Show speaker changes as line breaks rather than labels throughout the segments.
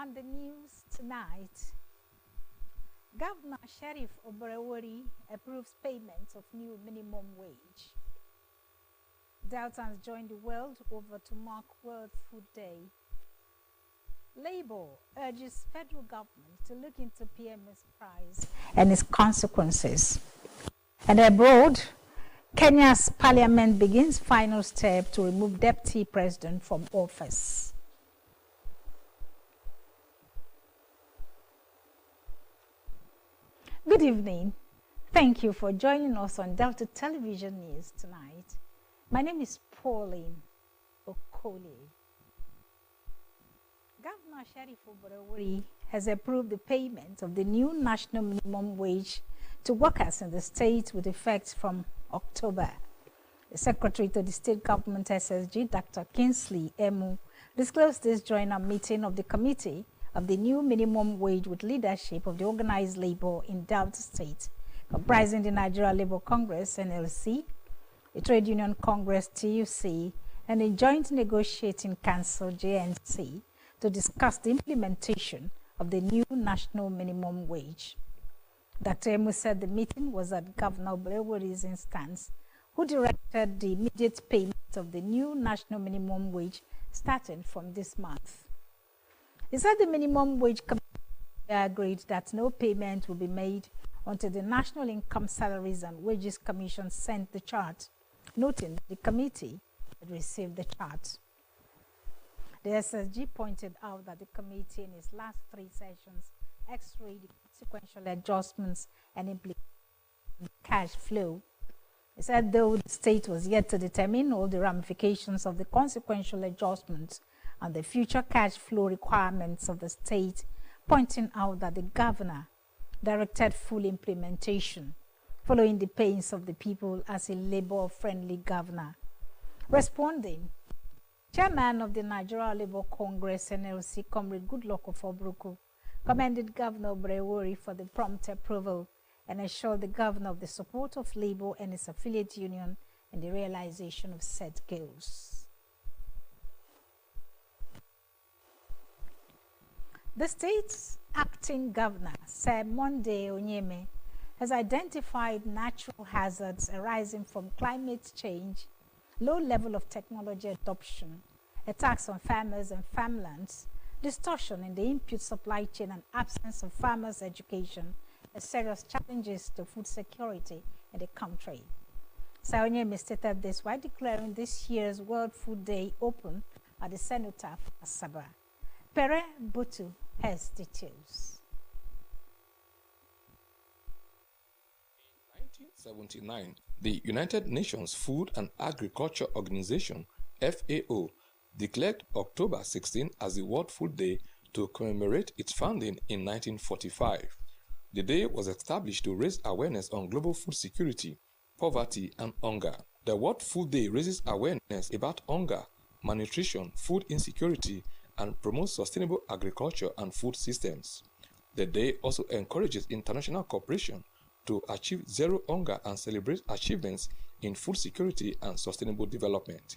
On the news tonight, Governor Sheriff Oborevwori approves payment of new minimum wage. Deltans join the world over to mark World Food Day. Labour urges federal government to look into PMS price and its consequences. And abroad, Kenya's parliament begins final step to remove deputy president from office. Good evening. Thank you for joining us on Delta Television News tonight. My name is Pauline Okoli. Governor Sheriff Oborevwori has approved the payment of the new national minimum wage to workers in the state with effect from October. The Secretary to the State Government SSG, Dr. Kingsley Emu, disclosed this during a meeting of the Committee of the New Minimum Wage with leadership of the organized labor in Delta State, comprising the Nigeria Labour Congress, NLC, the Trade Union Congress, TUC, and the Joint Negotiating Council, JNC, to discuss the implementation of the new national minimum wage. Dr. Emu said the meeting was at Governor Oborevwori's instance, who directed the immediate payment of the new national minimum wage starting from this month. He said the minimum wage committee agreed that no payment will be made until the National Income Salaries and Wages Commission sent the chart, noting that the committee had received the chart. The SSG pointed out that the committee in its last 3 sessions x-rayed the consequential adjustments and implications on cash flow. He said though the state was yet to determine all the ramifications of the consequential adjustments and the future cash flow requirements of the state, pointing out that the governor directed full implementation, following the pains of the people as a labor-friendly governor. Responding, Chairman of the Nigeria Labour Congress, NLC, Comrade Goodluck Ofobruku, commended Governor Oborevwori for the prompt approval and assured the governor of the support of Labour and its affiliate union in the realization of set goals. The state's acting governor, Sir Monday Onyeme, has identified natural hazards arising from climate change, low level of technology adoption, attacks on farmers and farmlands, distortion in the input supply chain, and absence of farmers' education as serious challenges to food security in the country. Sir Onyeme stated this while declaring this year's World Food Day open at the Cenotaph, Asaba. Pere Butu has details.
In 1979, the United Nations Food and Agriculture Organization, FAO, declared October 16 as the World Food Day to commemorate its founding in 1945. The day was established to raise awareness on global food security, poverty, and hunger. The World Food Day raises awareness about hunger, malnutrition, food insecurity, and promotes sustainable agriculture and food systems. The day also encourages international cooperation to achieve zero hunger and celebrate achievements in food security and sustainable development.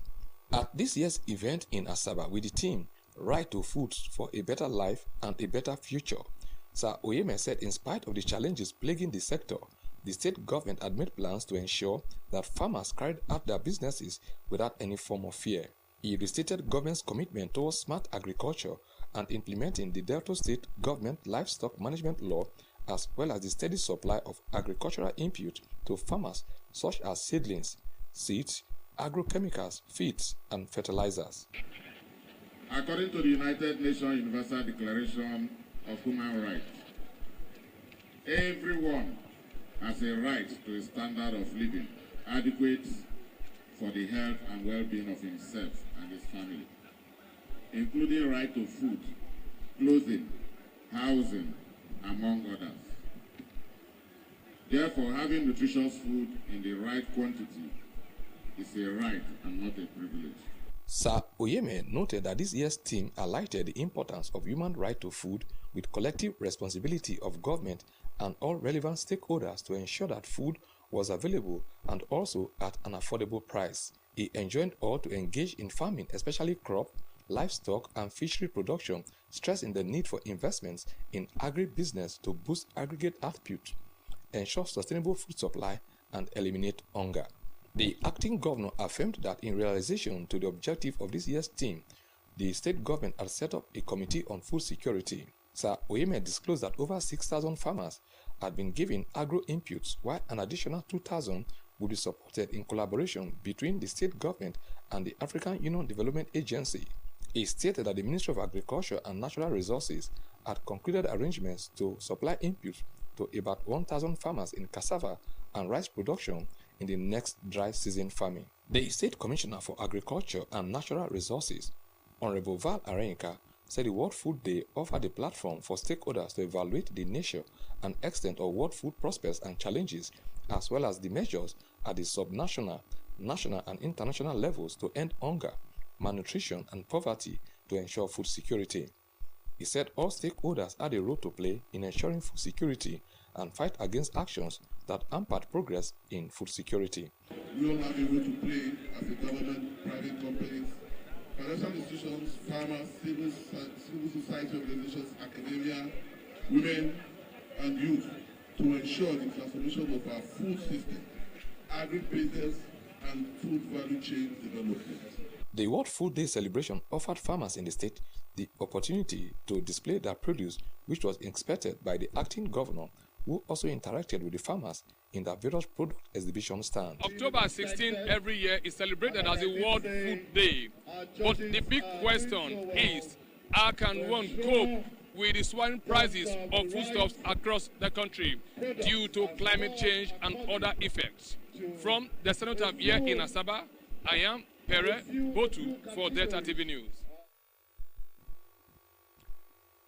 At this year's event in Asaba with the theme Right to Food for a Better Life and a Better Future, Sir Onyeme said in spite of the challenges plaguing the sector, the state government had made plans to ensure that farmers carried out their businesses without any form of fear. He restated government's commitment towards smart agriculture and implementing the Delta State Government Livestock Management Law, as well as the steady supply of agricultural input to farmers such as seedlings, seeds, agrochemicals, feeds, and fertilizers.
According to the United Nations Universal Declaration of Human Rights, everyone has a right to a standard of living adequate for the health and well-being of himself and his family, including right to food, clothing, housing, among others. Therefore, having nutritious food in the right quantity is a right and not a privilege.
Sir Onyeme noted that this year's theme highlighted the importance of human right to food with collective responsibility of government and all relevant stakeholders to ensure that food was available and also at an affordable price. He enjoined all to engage in farming, especially crop, livestock, and fishery production, stressing the need for investments in agribusiness to boost aggregate output, ensure sustainable food supply, and eliminate hunger. The acting governor affirmed that in realization to the objective of this year's theme, the state government had set up a committee on food security. Sir Oyeme disclosed that over 6,000 farmers had been given agro inputs, while an additional 2,000 would be supported in collaboration between the state government and the African Union Development Agency. He stated that the Ministry of Agriculture and Natural Resources had concluded arrangements to supply inputs to about 1,000 farmers in cassava and rice production in the next dry season farming. The State Commissioner for Agriculture and Natural Resources, Honorable Val Arenka, said the World Food Day offered a platform for stakeholders to evaluate the nature and extent of world food prospects and challenges, as well as the measures at the subnational, national, and international levels to end hunger, malnutrition, and poverty to ensure food security. He said all stakeholders had a role to play in ensuring food security and fight against actions that hampered progress in food security.
We all have a role to play as a government, private companies, financial institutions, farmers, civil society organizations, academia, women, and youth to ensure the transformation of our food system, agribusiness, and food value chain development.
The World Food Day celebration offered farmers in the state the opportunity to display their produce, which was inspected by the acting governor, who also interacted with the farmers in their various product exhibition stands.
October 16th every year is celebrated as a World Food Day. But the big question is, how can one cope with the soaring prices of foodstuffs across the country due to climate change and other effects? From the Senator here in Asaba, I am Pere Botu for Delta TV News.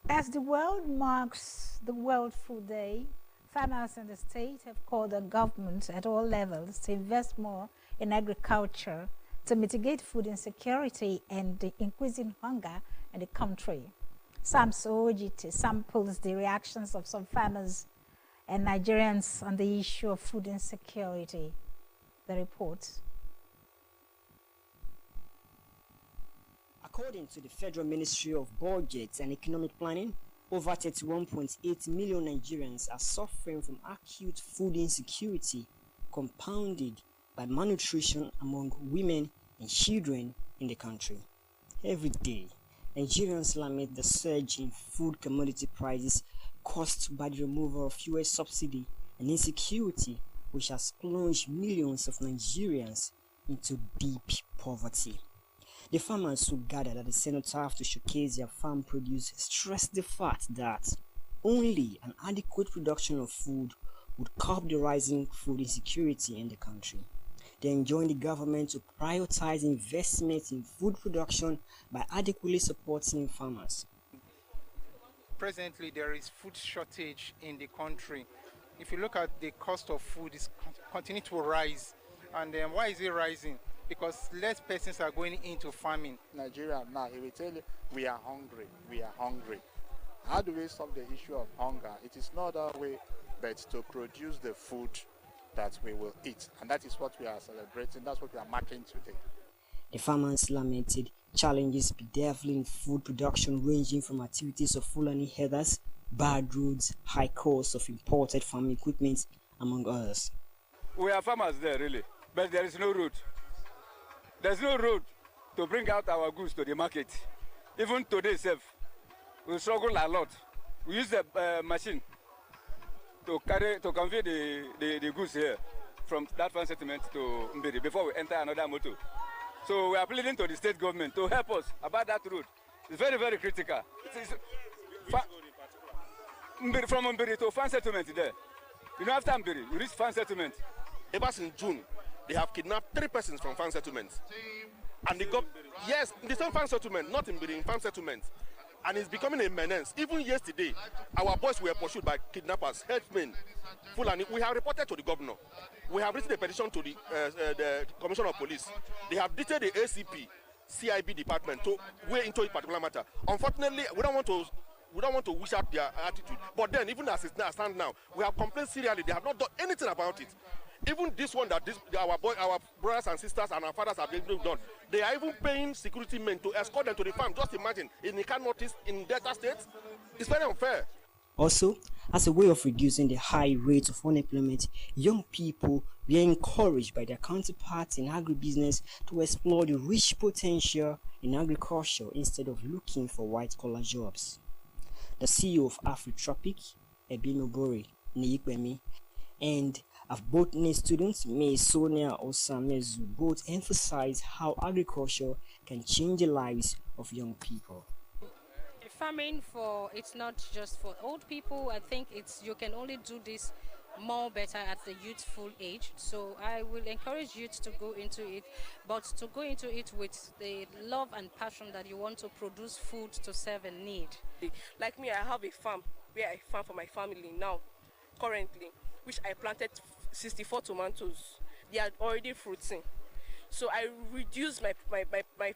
As the world marks the World Food Day, farmers in the state have called on governments at all levels to invest more in agriculture to mitigate food insecurity and the increasing hunger in the country. SAMS OGT samples the reactions of some farmers and Nigerians on the issue of food insecurity. The report.
According to the Federal Ministry of Budget and Economic Planning, over 31.8 million Nigerians are suffering from acute food insecurity, compounded by malnutrition among women and children in the country. Every day, Nigerians lament the surge in food commodity prices caused by the removal of fuel subsidy and insecurity, which has plunged millions of Nigerians into deep poverty. The farmers who gathered at the cenotaph to showcase their farm produce stressed the fact that only an adequate production of food would curb the rising food insecurity in the country. They enjoined the government to prioritize investment in food production by adequately supporting farmers.
Presently, there is food shortage in the country. If you look at the cost of food, it's continuing to rise. And why is it rising? Because less persons are going into farming.
Nigeria now, he will tell you, we are hungry, we are hungry. How do we solve the issue of hunger? It is not our way, but to produce the food that we will eat. And that is what we are celebrating, that's what we are marking today.
The farmers lamented challenges bedeviling food production, ranging from activities of Fulani herders, bad roads, high costs of imported farming equipment, among others.
We are farmers there, really, but there is no road. There's no road to bring out our goods to the market. Even today itself, we struggle a lot. We use the machine to convey the goods here from that farm settlement to Mbiri before we enter another motor. So we are pleading to the state government to help us about that road. It's very, very critical. From Mbiri to farm settlement there. You know, after Mbiri, you reach farm settlement.
Ever since June, they have kidnapped 3 persons from farm settlements. And the yes, in the same farm settlement, not in the farm settlement. And it's becoming a menace. Even yesterday, our boys were pursued by kidnappers, herdsmen, Fulani. We have reported to the governor. We have written a petition to the Commissioner of Police. They have detailed the ACP, CIB department to weigh into a particular matter. Unfortunately, we don't want to wish out their attitude. But then, even as it stands now, we have complained serially. They have not done anything about it. Even this one that our brothers and sisters and our fathers have been done, they are even paying security men to escort them to the farm. Just imagine, in the Northeast, in Delta State, it's very unfair.
Also, as a way of reducing the high rate of unemployment, young people were encouraged by their counterparts in agribusiness to explore the rich potential in agriculture instead of looking for white-collar jobs. The CEO of Afrotropic, Ebinobori Niyikwemi, and of botany students, Ms. Sonia Osamezu, both emphasize how agriculture can change the lives of young people.
Farming it's not just for old people. I think you can only do this more better at the youthful age. So I will encourage youth to go into it, but to go into it with the love and passion that you want to produce food to serve a need.
Like me, I have a farm where I farm for my family now, currently, which I planted 64 tomatoes. They are already fruiting. So I reduce my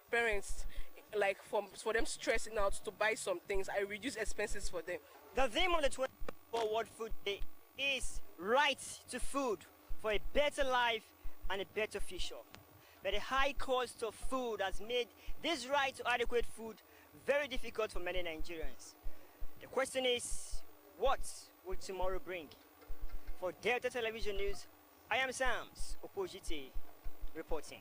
parents, like for them stressing out to buy some things. I reduce expenses for them.
The theme of the 24 World Food Day is right to food for a better life and a better future. But the high cost of food has made this right to adequate food very difficult for many Nigerians. The question is, what will tomorrow bring? For Delta Television News, I am Sams Opojite reporting.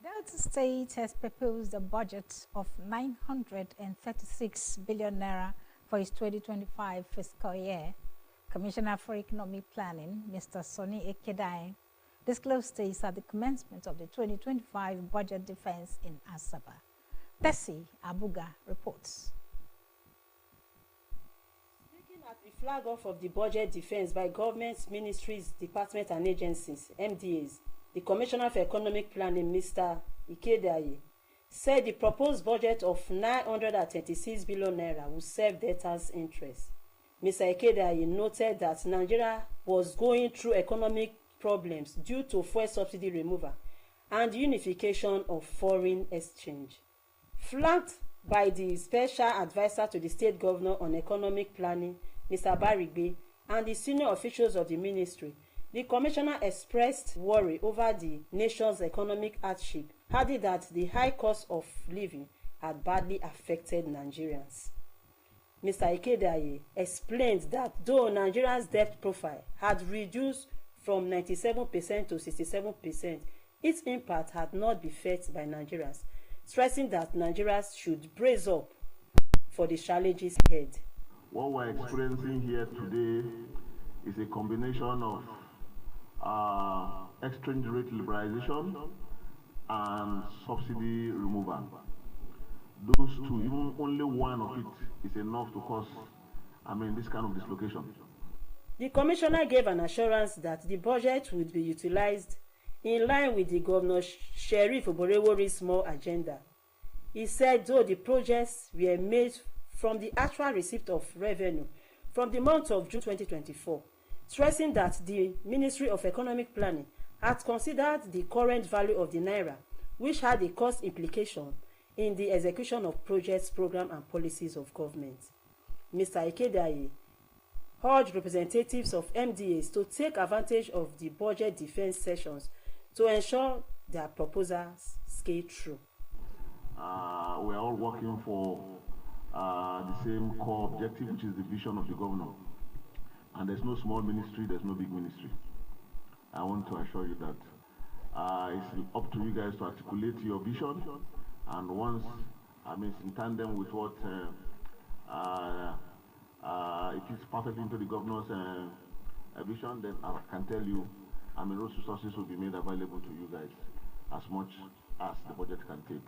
Delta State has proposed a budget of 936 billion naira for its 2025 fiscal year. Commissioner for Economic Planning, Mr. Sonny Ekedai, disclosed this at the commencement of the 2025 budget defense in Asaba. Tessie Abuga reports.
Speaking at the flag off of the budget defense by governments, ministries, departments and agencies, MDAs, the Commissioner for Economic Planning, Mr. Ikedaye, said the proposed budget of 926 billion naira will serve Delta's interests. Mr. Ikedaye noted that Nigeria was going through economic problems due to fuel subsidy removal and unification of foreign exchange. Flanked by the Special Advisor to the State Governor on Economic Planning, Mr. Barigbe, and the senior officials of the ministry, the Commissioner expressed worry over the nation's economic hardship, adding that the high cost of living had badly affected Nigerians. Mr. Ikedaye explained that though Nigeria's debt profile had reduced from 97% to 67%, its impact had not been felt by Nigerians, stressing that Nigerians should brace up for the challenges ahead.
What we're experiencing here today is a combination of exchange rate liberalization and subsidy removal. Those two, even only one of it is enough to cause, this kind of dislocation.
The Commissioner gave an assurance that the budget would be utilized in line with the Governor Sheriff Oborewori's small agenda. He said though the projects were made from the actual receipt of revenue from the month of June 2024, stressing that the Ministry of Economic Planning had considered the current value of the Naira, which had a cost implication in the execution of projects, programs, and policies of government. Mr. Ikedaye urged representatives of MDAs to take advantage of the budget defense sessions to ensure their proposals scale through.
We are all working for the same core objective, which is the vision of the governor. And there's no small ministry, there's no big ministry. I want to assure you that it's up to you guys to articulate your vision, and once, in tandem with what it is perfectly into the governor's vision, then I can tell you, those resources will be made available to you guys as much as the budget can take.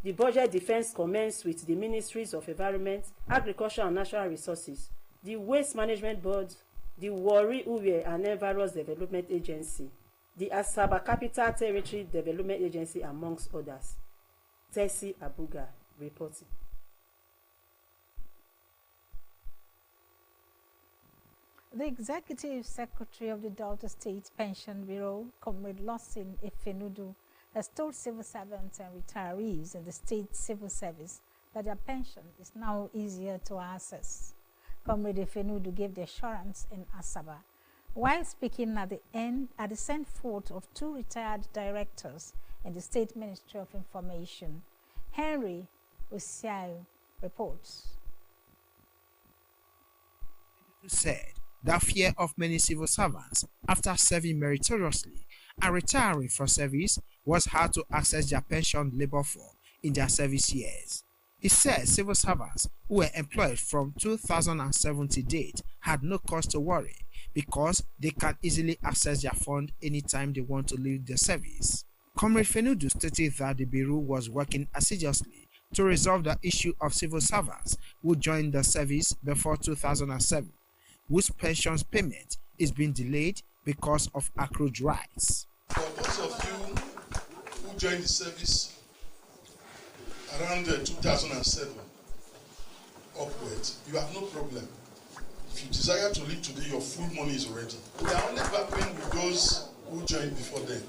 The budget defense commenced with the Ministries of Environment, Agriculture and Natural Resources, the Waste Management Board, the Warri Uwe and Environs Development Agency, the Asaba Capital Territory Development Agency, amongst others. Tessie Abuga reporting.
The Executive Secretary of the Delta State Pension Bureau, Comrade Lawson Efenudu, has told civil servants and retirees in the state civil service that their pension is now easier to access. Comrade Efenudu gave the assurance in Asaba while speaking at the send forth of 2 retired directors in the State Ministry of Information. Henry Osiayo reports.
Said that fear of many civil servants after serving meritoriously and retiring from service was how to access their pension labor for in their service years. He said civil servants who were employed from 2007 to date had no cause to worry because they can easily access their fund anytime they want to leave the service. Comrade Fenudu stated that the Bureau was working assiduously to resolve the issue of civil servants who joined the service before 2007, whose pensions payment is being delayed because of accrued rights.
For those of you who joined the service around 2007 upwards, you have no problem. If you desire to leave today, your full money is already. We are only battling with those who joined before then.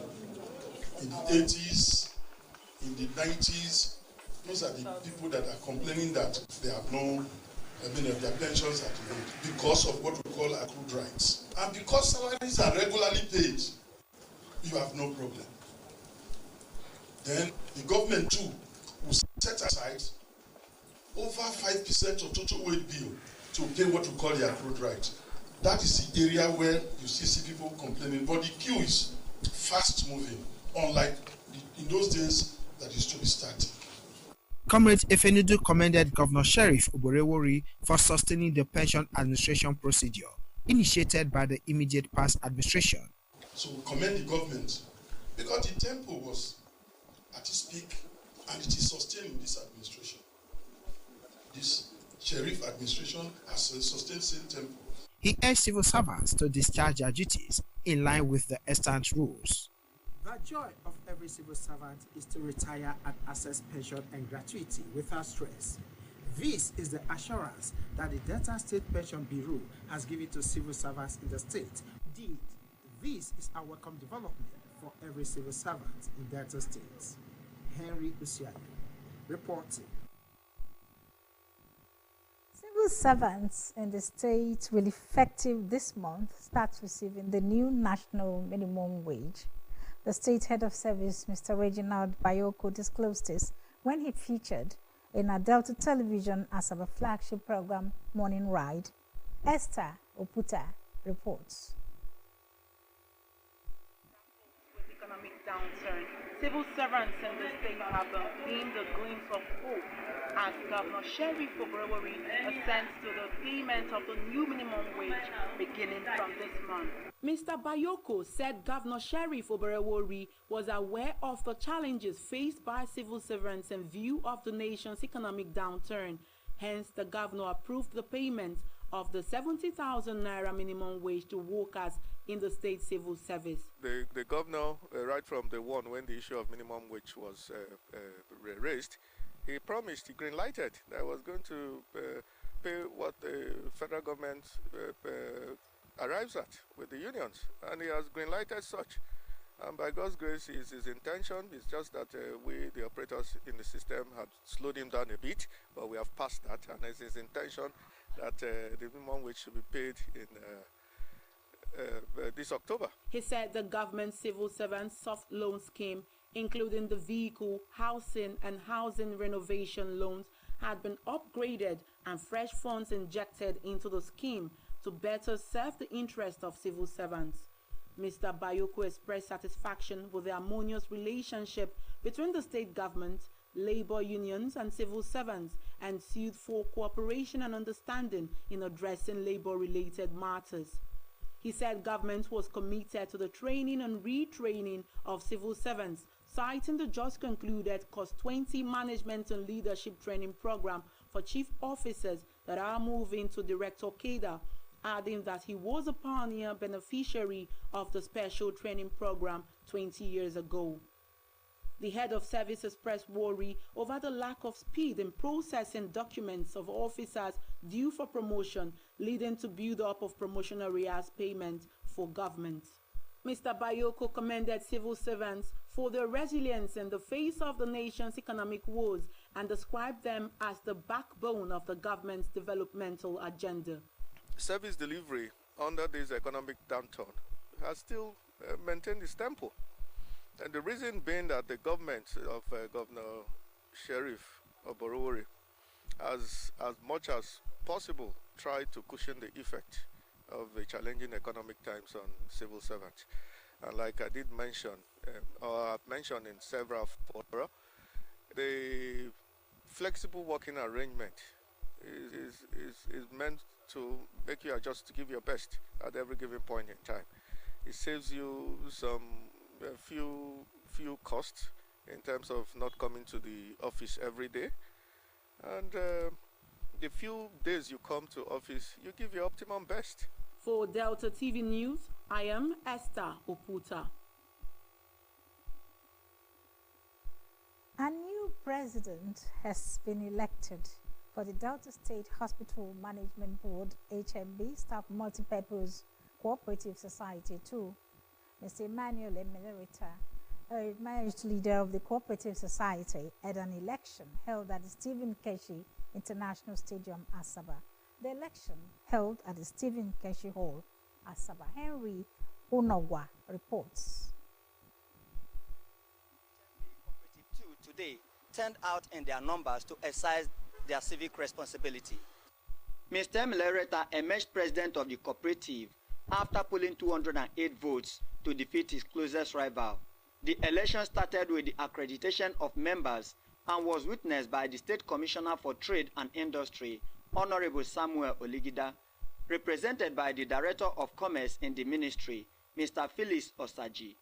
In the 80s, in the 90s, those are the people that are complaining that they have no, their pensions are delayed because of what we call accrued rights. And because salaries are regularly paid, you have no problem. Then the government too will set aside over 5% of total wage bill to pay what we call the accrued right. That is the area where you see people complaining, but the queue is fast moving, unlike in those days that used to be static.
Comrade Efenudu commended Governor Sheriff Oborewori for sustaining the pension administration procedure initiated by the immediate past administration.
So we commend the government because the tempo was at its peak and it is sustained in this administration. This Sheriff administration has sustained the same tempo.
He urged civil servants to discharge their duties in line with the extant rules.
The joy of every civil servant is to retire and access pension and gratuity without stress. This is the assurance that the Delta State Pension Bureau has given to civil servants in the state. Indeed, this is a welcome development for every civil servant in Delta State. Henry Osiayo reporting.
Civil servants in the state will, effective this month, start receiving the new national minimum wage. The state head of service, Mr. Reginald Bayoko, disclosed this when he featured in a Delta Television Asaba flagship program, Morning Ride. Esther Oputa reports.
With economic downturn, civil servants in the state have been the glimpse of hope as Governor Sheriff Oborewori assents to the payment of the new minimum wage beginning from this month. Mr. Bayoko said Governor Sheriff Oborewori was aware of the challenges faced by civil servants in view of the nation's economic downturn. Hence, the governor approved the payment of the 70,000 naira minimum wage to workers in the state civil service.
The governor, right from the one when the issue of minimum wage was raised, he promised, he green-lighted that I was going to pay what the federal government arrives at with the unions, and he has green-lighted such. And by God's grace, his intention is just that we, the operators in the system, have slowed him down a bit, but we have passed that, and it's his intention that the minimum wage should be paid in this October.
He said the government civil servants soft loan scheme, including the vehicle, housing and housing renovation loans, had been upgraded and fresh funds injected into the scheme to better serve the interest of civil servants. Mr. Bayoko expressed satisfaction with the harmonious relationship between the state government, labor unions and civil servants, and sued for cooperation and understanding in addressing labor-related matters. He said government was committed to the training and retraining of civil servants, citing the just concluded COS20 Management and Leadership Training Program for chief officers that are moving to Director Cadre, adding that he was a pioneer beneficiary of the special training program 20 years ago. The head of service expressed worry over the lack of speed in processing documents of officers due for promotion, leading to build-up of promotion arrears payment for government. Mr. Bayoko commended civil servants for their resilience in the face of the nation's economic woes and described them as the backbone of the government's developmental agenda.
Service delivery under this economic downturn has still maintained its tempo. And the reason being that the government of Governor Sheriff Oborowori has, as much as possible, tried to cushion the effect of the challenging economic times on civil servants. And like I did mention, or I've mentioned in several fora, the flexible working arrangement is meant to make you adjust to give your best at every given point in time. It saves you a few costs in terms of not coming to the office every day, and the few days you come to office, you give your optimum best.
For Delta TV News, I am Esther Oputa.
A new president has been elected for the Delta State Hospital Management Board, HMB, Staff Multipurpose Cooperative Society 2. Mr. Emmanuel Emelerita, a emerged leader of the Cooperative Society, at an election held at the Stephen Keshi International Stadium, Asaba. The election held at the Stephen Keshi Hall, Asaba. Henry Onogwa reports.
Today turned out in their numbers to exercise their civic responsibility. Mr. Emelerita emerged president of the cooperative after pulling 208 votes to defeat his closest rival. The election started with the accreditation of members and was witnessed by the State Commissioner for Trade and Industry, Honorable Samuel Oligida, represented by the Director of Commerce in the Ministry, Mr. Phyllis Osaji.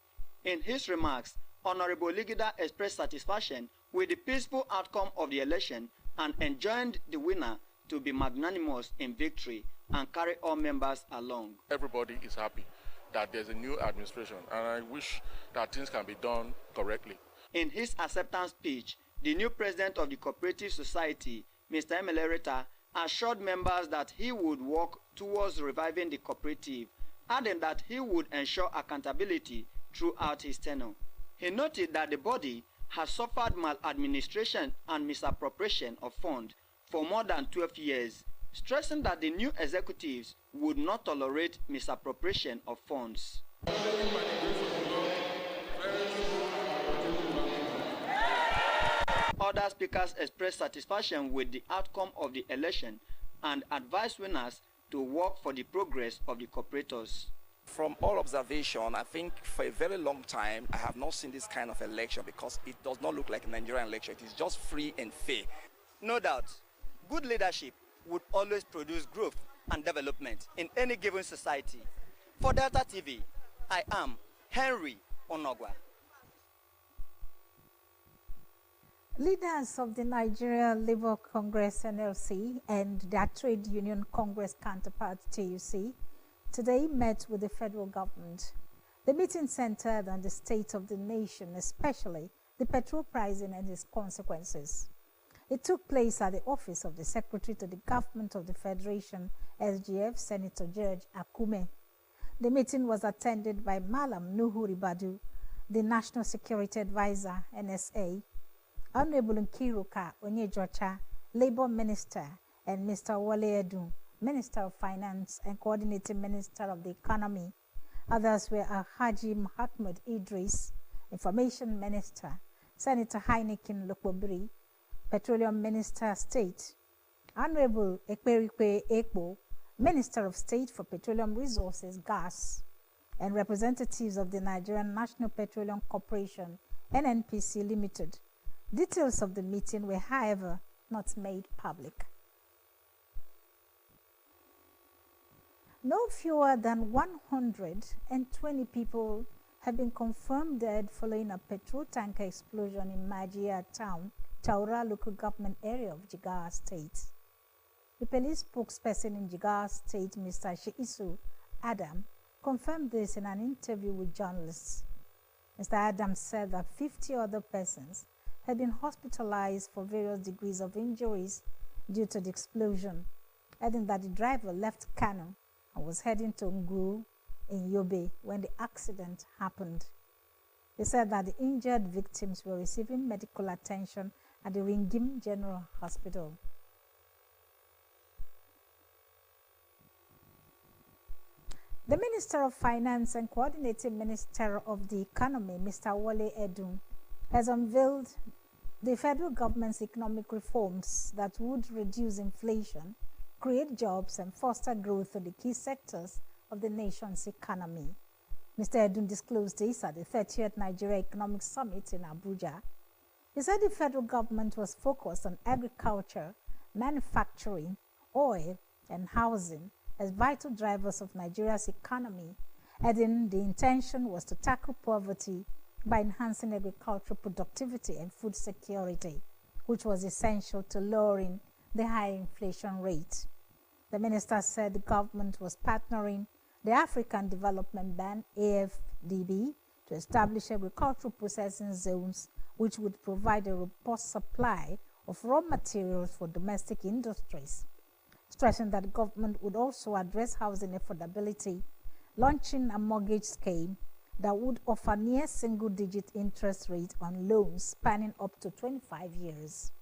In his remarks, Honorable Oligida expressed satisfaction with the peaceful outcome of the election and enjoined the winner to be magnanimous in victory and carry all members along.
Everybody is happy that there's a new administration, and I wish that things can be done correctly.
In his acceptance speech, the new president of the Cooperative Society, Mr. Emelerita, assured members that he would work towards reviving the cooperative, adding that he would ensure accountability throughout his tenure. He noted that the body has suffered maladministration and misappropriation of funds for more than 12 years, stressing that the new executives would not tolerate misappropriation of funds. Other speakers expressed satisfaction with the outcome of the election and advised winners to work for the progress of the cooperators.
From all observation, I think for a very long time, I have not seen this kind of election because it does not look like a Nigerian election. It is just free and fair.
No doubt, good leadership would always produce growth and development in any given society. For Delta TV, I am Henry Onogwa.
Leaders of the Nigeria Labour Congress NLC and their Trade Union Congress counterpart TUC today met with the federal government. The meeting centered on the state of the nation, especially the petrol pricing and its consequences. It took place at the office of the Secretary to the Government of the Federation, SGF, Senator George Akume. The meeting was attended by Malam Nuhu Ribadu, the National Security Advisor, NSA, Honorable Nkiruka Onyejocha, Labour Minister, and Mr. Wale Edun, Minister of Finance and Coordinating Minister of the Economy. Others were Alhaji Muhammad Idris, Information Minister, Senator Heineken Lokobiri, Petroleum Minister State, Honorable Ekperikwe Ekpo, Minister of State for Petroleum Resources, Gas, and representatives of the Nigerian National Petroleum Corporation, NNPC Limited. Details of the meeting were, however, not made public. No fewer than 120 people have been confirmed dead following a petrol tanker explosion in Majia town, Taura local government area of Jigawa State. The police spokesperson in Jigawa State, Mr. Sheisu Adam, confirmed this in an interview with journalists. Mr. Adam said that 50 other persons had been hospitalized for various degrees of injuries due to the explosion, adding that the driver left Kano and was heading to Nguru in Yobe when the accident happened. They said that the injured victims were receiving medical attention at the Ringim General Hospital. The Minister of Finance and Coordinating Minister of the Economy, Mr. Wole Edun, has unveiled the federal government's economic reforms that would reduce inflation, create jobs, and foster growth in the key sectors of the nation's economy. Mr. Edun disclosed this at the 30th Nigeria Economic Summit in Abuja. He said the federal government was focused on agriculture, manufacturing, oil, and housing as vital drivers of Nigeria's economy, adding the intention was to tackle poverty by enhancing agricultural productivity and food security, which was essential to lowering the high inflation rate. The minister said the government was partnering the African Development Bank, AFDB, to establish agricultural processing zones which would provide a robust supply of raw materials for domestic industries, stressing that the government would also address housing affordability, launching a mortgage scheme that would offer near single-digit interest rate on loans spanning up to 25 years.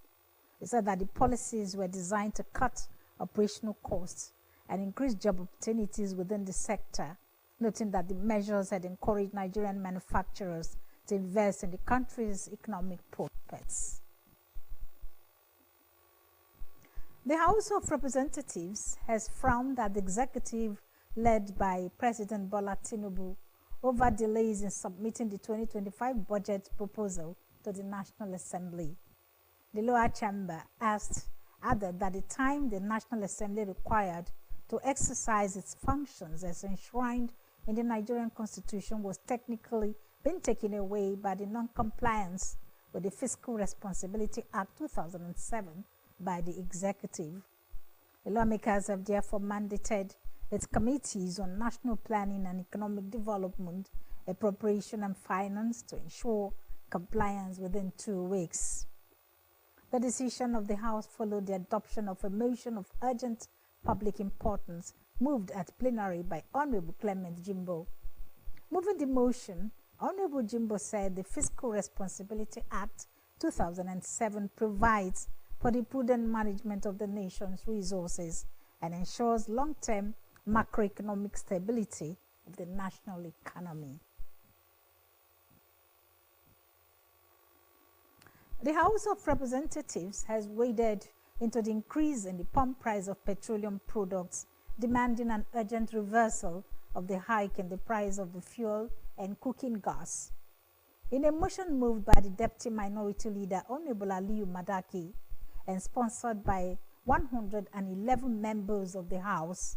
He said that the policies were designed to cut operational costs and increase job opportunities within the sector, noting that the measures had encouraged Nigerian manufacturers to invest in the country's economic prospects. The House of Representatives has frowned at the executive led by President Bola Tinubu over delays in submitting the 2025 budget proposal to the National Assembly. The lower chamber added that the time the National Assembly required to exercise its functions as enshrined in the Nigerian Constitution was technically being taken away by the non-compliance with the Fiscal Responsibility Act 2007 by the executive. The lawmakers have therefore mandated its committees on national planning and economic development, appropriation and finance to ensure compliance within 2 weeks. The decision of the House followed the adoption of a motion of urgent public importance moved at plenary by Honorable Clement Jimbo. Moving the motion, Honorable Jimbo said the Fiscal Responsibility Act 2007 provides for the prudent management of the nation's resources and ensures long-term macroeconomic stability of the national economy. The House of Representatives has waded into the increase in the pump price of petroleum products, demanding an urgent reversal of the hike in the price of the fuel and cooking gas. In a motion moved by the Deputy Minority Leader, Honorable Aliyu Madaki, and sponsored by 111 members of the House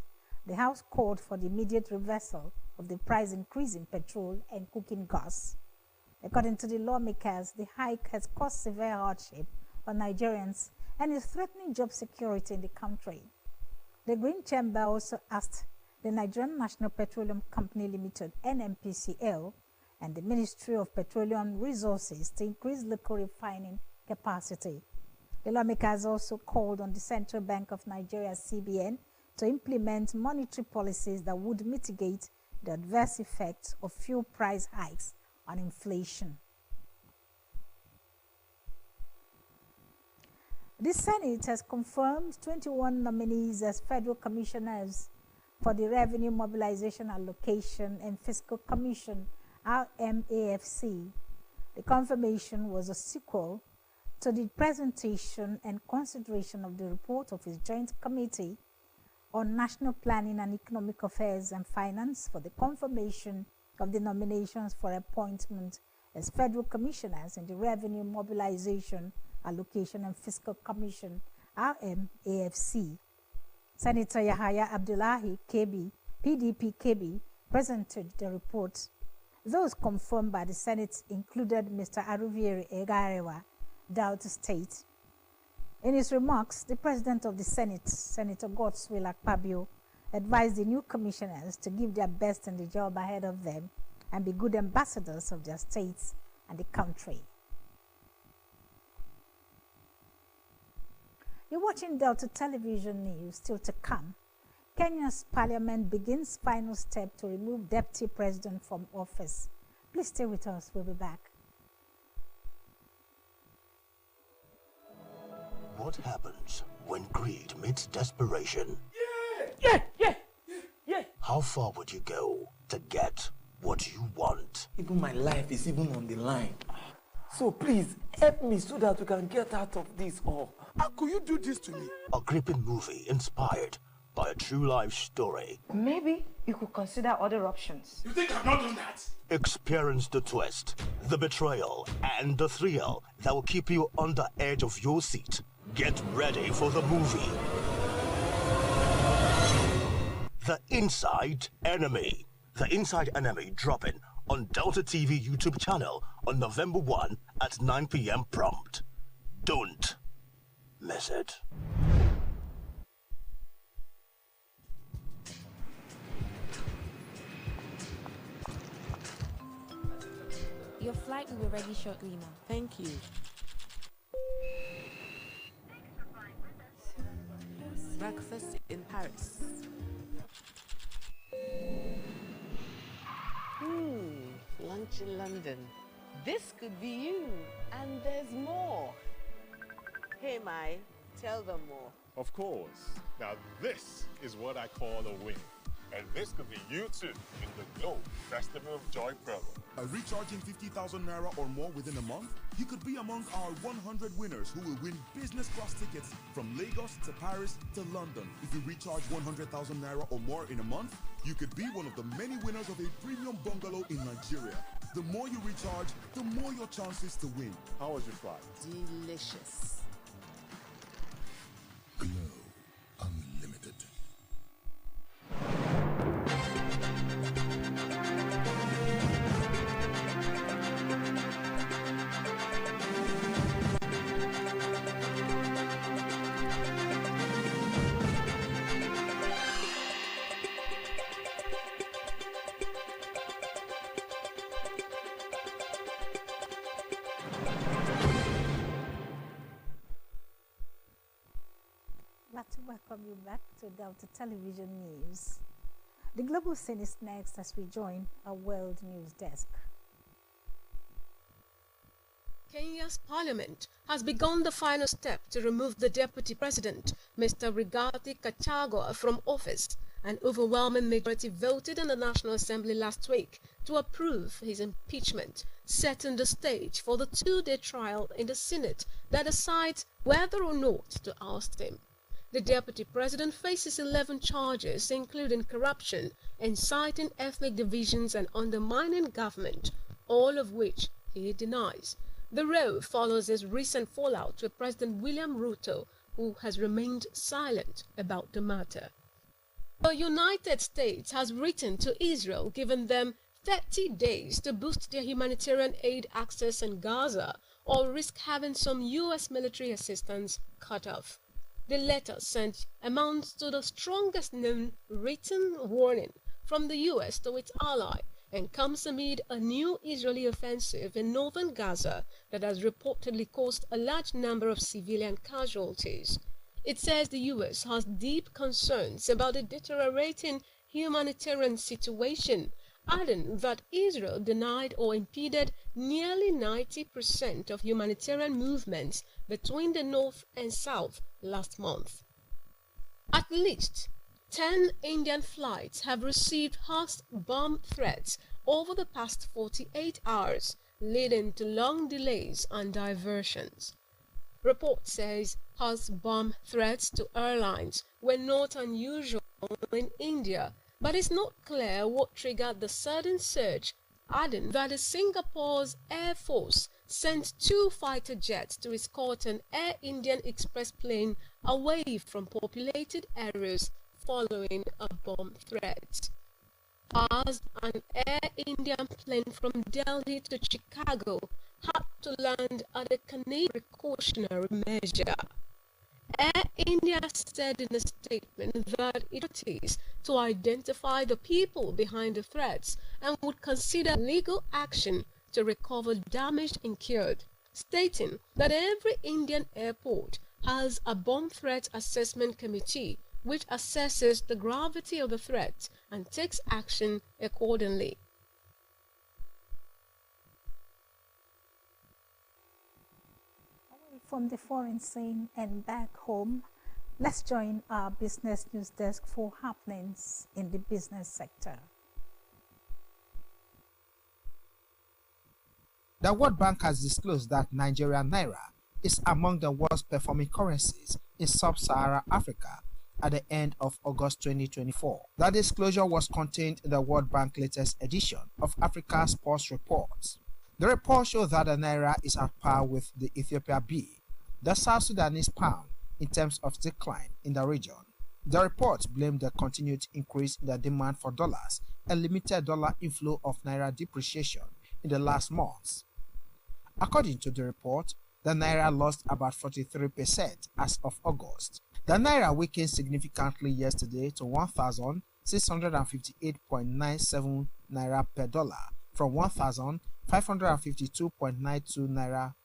called for the immediate reversal of the price increase in petrol and cooking gas. According to the lawmakers, the hike has caused severe hardship on Nigerians and is threatening job security in the country. The Green Chamber also asked the Nigerian National Petroleum Company Limited, NNPCL, and the Ministry of Petroleum Resources to increase local refining capacity. The lawmakers also called on the Central Bank of Nigeria, CBN, to implement monetary policies that would mitigate the adverse effects of fuel price hikes on inflation. The Senate has confirmed 21 nominees as federal commissioners for the Revenue Mobilization Allocation and Fiscal Commission, RMAFC. The confirmation was a sequel to the presentation and consideration of the report of its Joint Committee on National Planning and Economic Affairs and Finance for the confirmation of the nominations for appointment as federal commissioners in the Revenue Mobilization, Allocation and Fiscal Commission, RMAFC. Senator Yahaya Abdullahi, KB, PDP KB, presented the report. Those confirmed by the Senate included Mr. Aruvieri Egarewa, Delta State. In his remarks, the President of the Senate, Senator Godswill Akpabio, advised the new commissioners to give their best in the job ahead of them and be good ambassadors of their states and the country. You're watching Delta Television News. Still to come, Kenya's parliament begins final step to remove deputy president from office. Please stay with us. We'll be back.
What happens when greed meets desperation?
Yeah.
How far would you go to get what you want?
Even my life is even on the line. So please, help me so that we can get out of this all.
How could you do this to me? A gripping movie inspired by a true life story.
Maybe you could consider other options.
You think I've not done that?
Experience the twist, the betrayal, and the thrill that will keep you on the edge of your seat. Get ready for the movie. The Inside Enemy. The Inside Enemy dropping on Delta TV YouTube channel on November 1 at 9 p.m. prompt. Don't miss it.
Your flight will be ready shortly, ma'am.
Thank you. Breakfast in Paris. Lunch in London. This could be you. And there's more. Hey, Mai, tell them more.
Of course. Now this is what I call a win. And this could be you too in the Globe Festival of Joy program.
By recharging 50,000 naira or more within a month, you could be among our 100 winners who will win business class tickets from Lagos to Paris to London. If you recharge 100,000 naira or more in a month, you could be one of the many winners of a premium bungalow in Nigeria. The more you recharge, the more your chances to win.
How was your flight?
Delicious.
Glow Unlimited.
Glad to welcome you back to Delta Television News. The global scene is next as we join our World News Desk.
Kenya's parliament has begun the final step to remove the deputy president, Mr. Rigathi Gachagua, from office. An overwhelming majority voted in the National Assembly last week to approve his impeachment, setting the stage for the two-day trial in the Senate that decides whether or not to oust him. The deputy president faces 11 charges, including corruption, inciting ethnic divisions and undermining government, all of which he denies. The row follows his recent fallout with President William Ruto, who has remained silent about the matter. The United States has written to Israel, giving them 30 days to boost their humanitarian aid access in Gaza or risk having some U.S. military assistance cut off. The letter sent amounts to the strongest known written warning from the U.S. to its ally and comes amid a new Israeli offensive in northern Gaza that has reportedly caused a large number of civilian casualties. It says the U.S. has deep concerns about the deteriorating humanitarian situation, adding that Israel denied or impeded nearly 90% of humanitarian movements between the north and south last month. At least 10 Indian flights have received harsh bomb threats over the past 48 hours, leading to long delays and diversions. Report says harsh bomb threats to airlines were not unusual in India, but it's not clear what triggered the sudden surge, adding that Singapore's Air Force sent 2 fighter jets to escort an Air Indian Express plane away from populated areas following a bomb threat. As an Air Indian plane from Delhi to Chicago had to land at a Canadian precautionary measure. Air India said in a statement that it is to identify the people behind the threats and would consider legal action to recover damage incurred, stating that every Indian airport has a bomb threat assessment committee which assesses the gravity of the threat and takes action accordingly.
from the foreign scene and back home, let's join our business news desk for happenings in the business sector.
The World Bank has disclosed that Nigerian Naira is among the worst performing currencies in sub-Saharan Africa at the end of August 2024. That disclosure was contained in the World Bank latest edition of Africa's Pulse Reports. The report shows that the Naira is at par with the Ethiopia B, the South Sudanese pound, in terms of decline in the region. The report blamed the continued increase in the demand for dollars and limited dollar inflow of Naira depreciation in the last months. According to the report, the Naira lost about 43% as of August. The Naira weakened significantly yesterday to 1,658.97 Naira per dollar from 1,552.92 Naira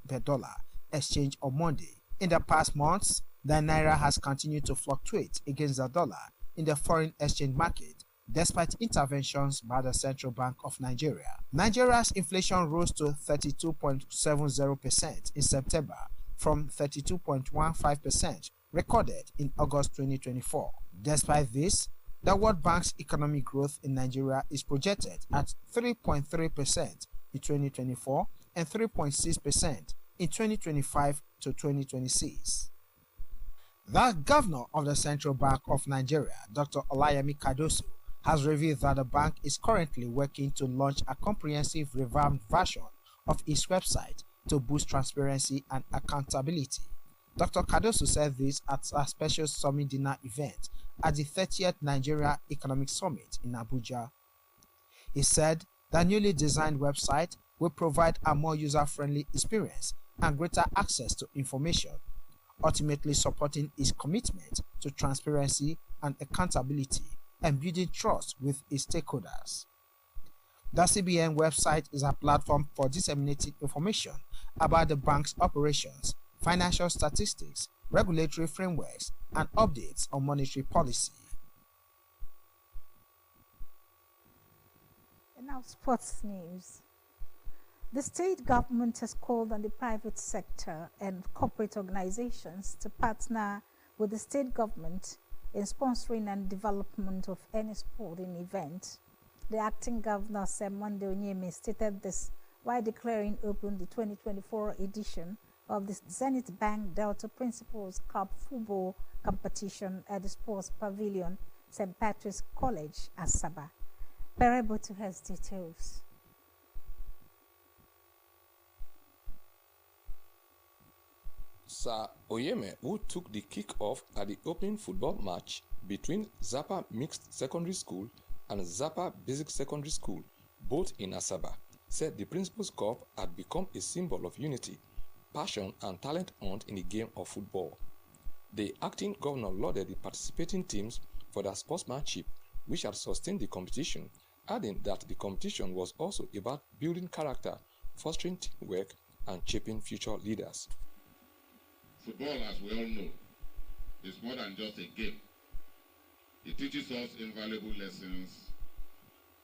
per dollar exchange on Monday. In the past months, the Naira has continued to fluctuate against the dollar in the foreign exchange market despite interventions by the Central Bank of Nigeria. Nigeria's inflation rose to 32.70% in September from 32.15% recorded in August 2024. Despite this, the World Bank's economic growth in Nigeria is projected at 3.3% in 2024 and 3.6% in 2025 to 2026. The governor of the Central Bank of Nigeria, Dr. Olayemi Cardoso, has revealed that the bank is currently working to launch a comprehensive revamped version of its website to boost transparency and accountability. Dr. Cardoso said this at a special summit dinner event at the 30th Nigeria Economic Summit in Abuja. He said the newly designed website will provide a more user-friendly experience and greater access to information, ultimately supporting its commitment to transparency and accountability and building trust with its stakeholders. The CBN website is a platform for disseminating information about the bank's operations, financial statistics, regulatory frameworks, and updates on monetary policy.
And now sports news. The state government has called on the private sector and corporate organizations to partner with the state government in sponsoring and development of any sporting event. The acting governor, Monday Onyeme, stated this while declaring open the 2024 edition of the Zenith Bank Delta Principals Cup football competition at the Sports Pavilion, St. Patrick's College, Asaba. Perebotu has details.
Sir Oyeme, who took the kick-off at the opening football match between Zappa Mixed Secondary School and Zappa Basic Secondary School, both in Asaba, said the Principals Cup had become a symbol of unity, passion and talent hunt in the game of football. The acting governor lauded the participating teams for their sportsmanship, which had sustained the competition, adding that the competition was also about building character, fostering teamwork and shaping future leaders.
Football, as we all know, is more than just a game. It teaches us invaluable lessons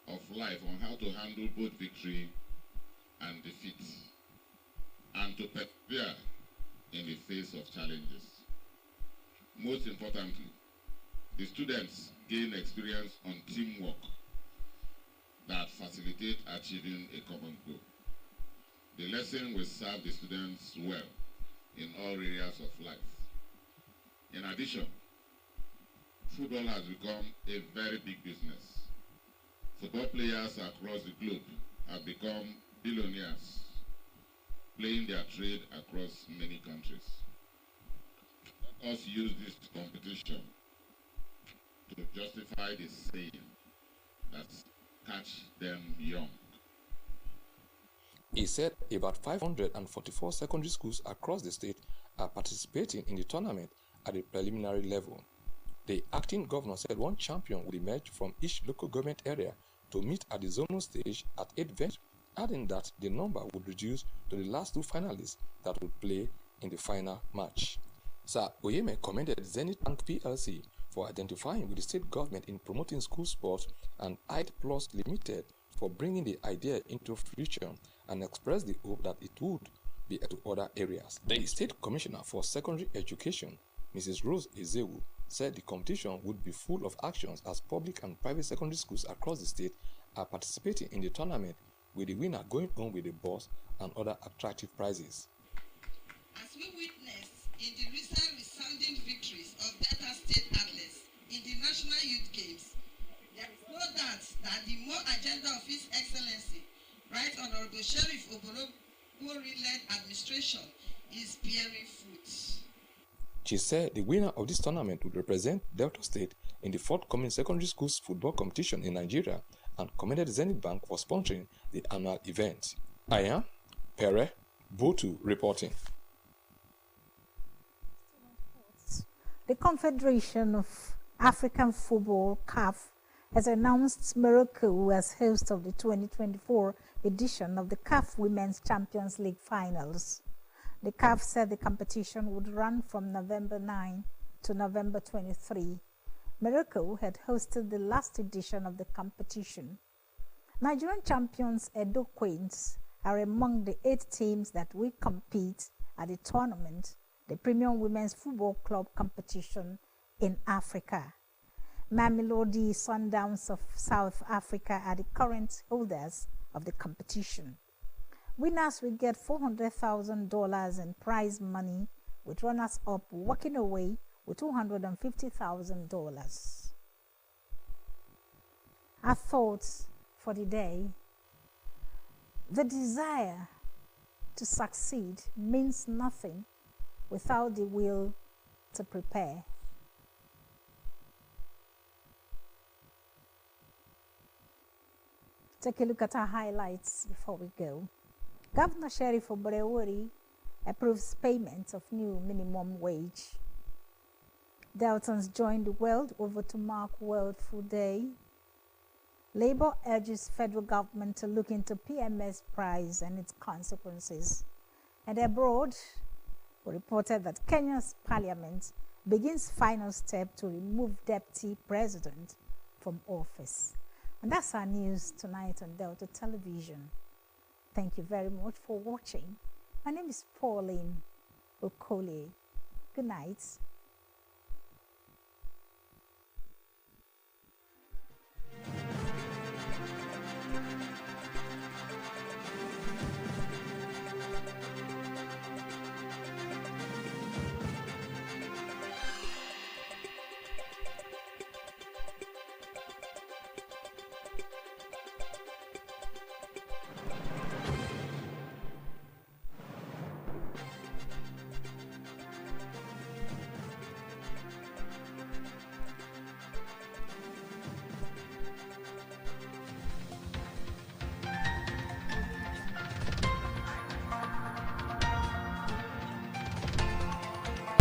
of life on how to handle both victory and defeat, and to persevere in the face of challenges. Most importantly, the students gain experience on teamwork that facilitate achieving a common goal. The lesson will serve the students well in all areas of life. In addition, football has become a very big business. Football players across the globe have become billionaires, playing their trade across many countries. Let us use this competition to justify the saying that catch them young.
He said about 544 secondary schools across the state are participating in the tournament at the preliminary level. The acting governor said one champion would emerge from each local government area to meet at the zonal stage at 8 venues, adding that the number would reduce to the last two finalists that would play in the final match. Sir Oyeme commended Zenith Bank PLC for identifying with the state government in promoting school sports and IDE Plus Limited for bringing the idea into fruition, and expressed the hope that it would be to other areas. The State Commissioner for Secondary Education, Mrs. Rose Ezewu, said the competition would be full of actions as public and private secondary schools across the state are participating in the tournament, with the winner going home with a bus and other attractive prizes.
As we witnessed in the recent resounding victories of Delta State athletes in the National Youth Games, there is no doubt that the more agenda of His Excellency, Right Honorable Sheriff Oborogbo-led administration is bearing fruit.
She said the winner of this tournament would represent Delta State in the forthcoming secondary schools football competition in Nigeria and commended Zenith Bank for sponsoring the annual event. I am Pere Botu reporting.
The Confederation of African Football, CAF, has announced Morocco as host of the 2024 edition of the CAF Women's Champions League Finals. The CAF said the competition would run from November 9 to November 23. Morocco had hosted the last edition of the competition. Nigerian champions Edo Queens are among the 8 teams that will compete at the tournament, the Premium Women's Football Club competition in Africa. Mamelodi Sundowns of South Africa are the current holders of the competition. Winners will get $400,000 in prize money, with runners-up walking away with $250,000. Our thoughts for the day: the desire to succeed means nothing without the will to prepare. Take a look at our highlights before we go. Governor Sheriff Oborogbo approves payment of new minimum wage. Deltans join the world over to mark World Food Day. Labour urges federal government to look into PMS price and its consequences. And abroad, we reported that Kenya's parliament begins final step to remove deputy president from office. And that's our news tonight on Delta Television. Thank you very much for watching. My name is Pauline Okole. Good night.